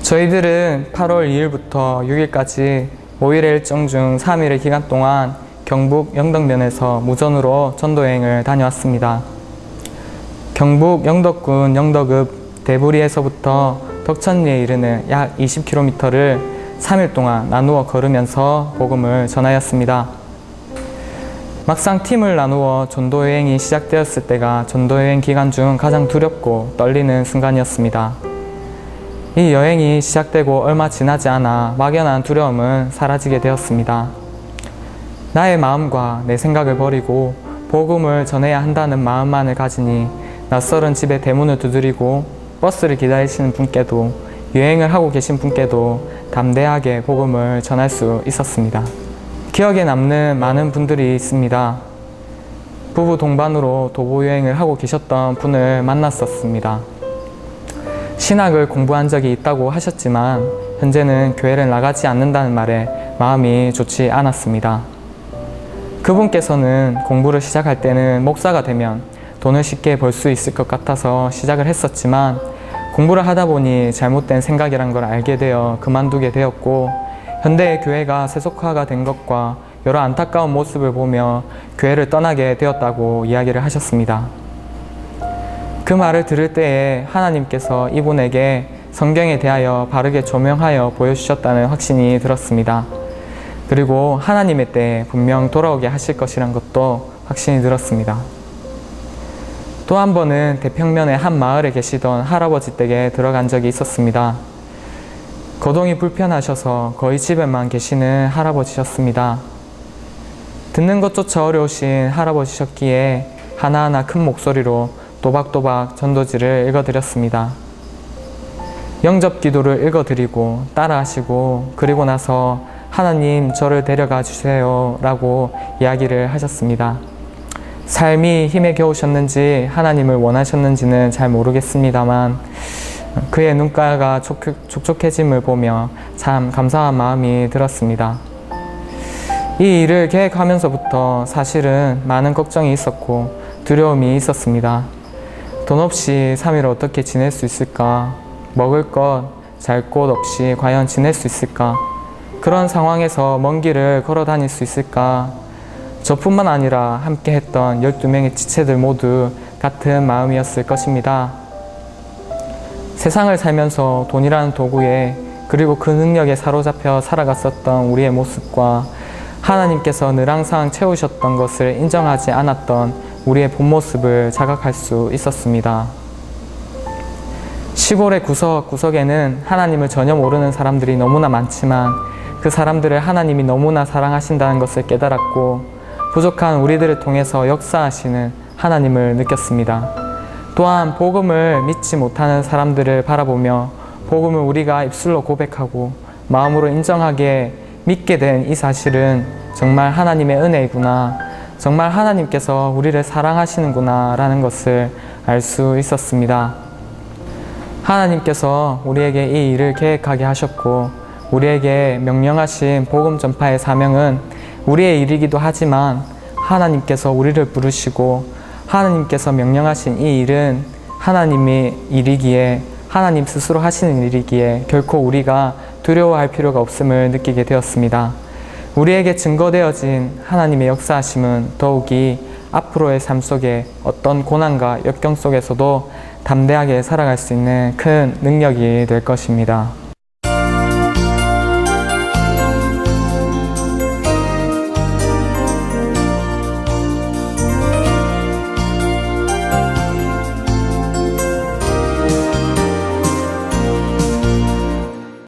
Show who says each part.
Speaker 1: 저희들은 8월 2일부터 6일까지 5일의 일정 중 3일의 기간 동안 경북 영덕면에서 무전으로 전도여행을 다녀왔습니다. 경북 영덕군 영덕읍 대부리에서부터 덕천리에 이르는 약 20km를 3일 동안 나누어 걸으면서 복음을 전하였습니다. 막상 팀을 나누어 전도여행이 시작되었을 때가 전도여행 기간 중 가장 두렵고 떨리는 순간이었습니다. 이 여행이 시작되고 얼마 지나지 않아 막연한 두려움은 사라지게 되었습니다. 나의 마음과 내 생각을 버리고 복음을 전해야 한다는 마음만을 가지니 낯설은 집의 대문을 두드리고 버스를 기다리시는 분께도 여행을 하고 계신 분께도 담대하게 복음을 전할 수 있었습니다. 기억에 남는 많은 분들이 있습니다. 부부 동반으로 도보 여행을 하고 계셨던 분을 만났었습니다. 신학을 공부한 적이 있다고 하셨지만 현재는 교회를 나가지 않는다는 말에 마음이 좋지 않았습니다. 그분께서는 공부를 시작할 때는 목사가 되면 돈을 쉽게 벌 수 있을 것 같아서 시작을 했었지만 공부를 하다 보니 잘못된 생각이란 걸 알게 되어 그만두게 되었고 현대의 교회가 세속화가 된 것과 여러 안타까운 모습을 보며 교회를 떠나게 되었다고 이야기를 하셨습니다. 그 말을 들을 때에 하나님께서 이분에게 성경에 대하여 바르게 조명하여 보여주셨다는 확신이 들었습니다. 그리고 하나님의 때에 분명 돌아오게 하실 것이란 것도 확신이 들었습니다. 또 한 번은 대평면의 한 마을에 계시던 할아버지 댁에 들어간 적이 있었습니다. 거동이 불편하셔서 거의 집에만 계시는 할아버지셨습니다. 듣는 것조차 어려우신 할아버지셨기에 하나하나 큰 목소리로 또박또박 전도지를 읽어드렸습니다. 영접 기도를 읽어드리고 따라하시고 그리고 나서 하나님 저를 데려가 주세요 라고 이야기를 하셨습니다. 삶이 힘에 겨우셨는지 하나님을 원하셨는지는 잘 모르겠습니다만 그의 눈가가 촉촉해짐을 보며 참 감사한 마음이 들었습니다. 이 일을 계획하면서부터 사실은 많은 걱정이 있었고 두려움이 있었습니다. 돈 없이 3일 어떻게 지낼 수 있을까? 먹을 것, 잘 곳 없이 과연 지낼 수 있을까? 그런 상황에서 먼 길을 걸어 다닐 수 있을까? 저뿐만 아니라 함께 했던 12명의 지체들 모두 같은 마음이었을 것입니다. 세상을 살면서 돈이라는 도구에 그리고 그 능력에 사로잡혀 살아갔었던 우리의 모습과 하나님께서 늘 항상 채우셨던 것을 인정하지 않았던 우리의 본 모습을 자각할 수 있었습니다. 시골의 구석구석에는 하나님을 전혀 모르는 사람들이 너무나 많지만 그 사람들을 하나님이 너무나 사랑하신다는 것을 깨달았고 부족한 우리들을 통해서 역사하시는 하나님을 느꼈습니다. 또한 복음을 믿지 못하는 사람들을 바라보며 복음을 우리가 입술로 고백하고 마음으로 인정하게 믿게 된 이 사실은 정말 하나님의 은혜이구나, 정말 하나님께서 우리를 사랑하시는구나 라는 것을 알 수 있었습니다. 하나님께서 우리에게 이 일을 계획하게 하셨고 우리에게 명령하신 복음 전파의 사명은 우리의 일이기도 하지만 하나님께서 우리를 부르시고 하나님께서 명령하신 이 일은 하나님의 일이기에 하나님 스스로 하시는 일이기에 결코 우리가 두려워할 필요가 없음을 느끼게 되었습니다. 우리에게 증거되어진 하나님의 역사하심은 더욱이 앞으로의 삶 속에 어떤 고난과 역경 속에서도 담대하게 살아갈 수 있는 큰 능력이 될 것입니다.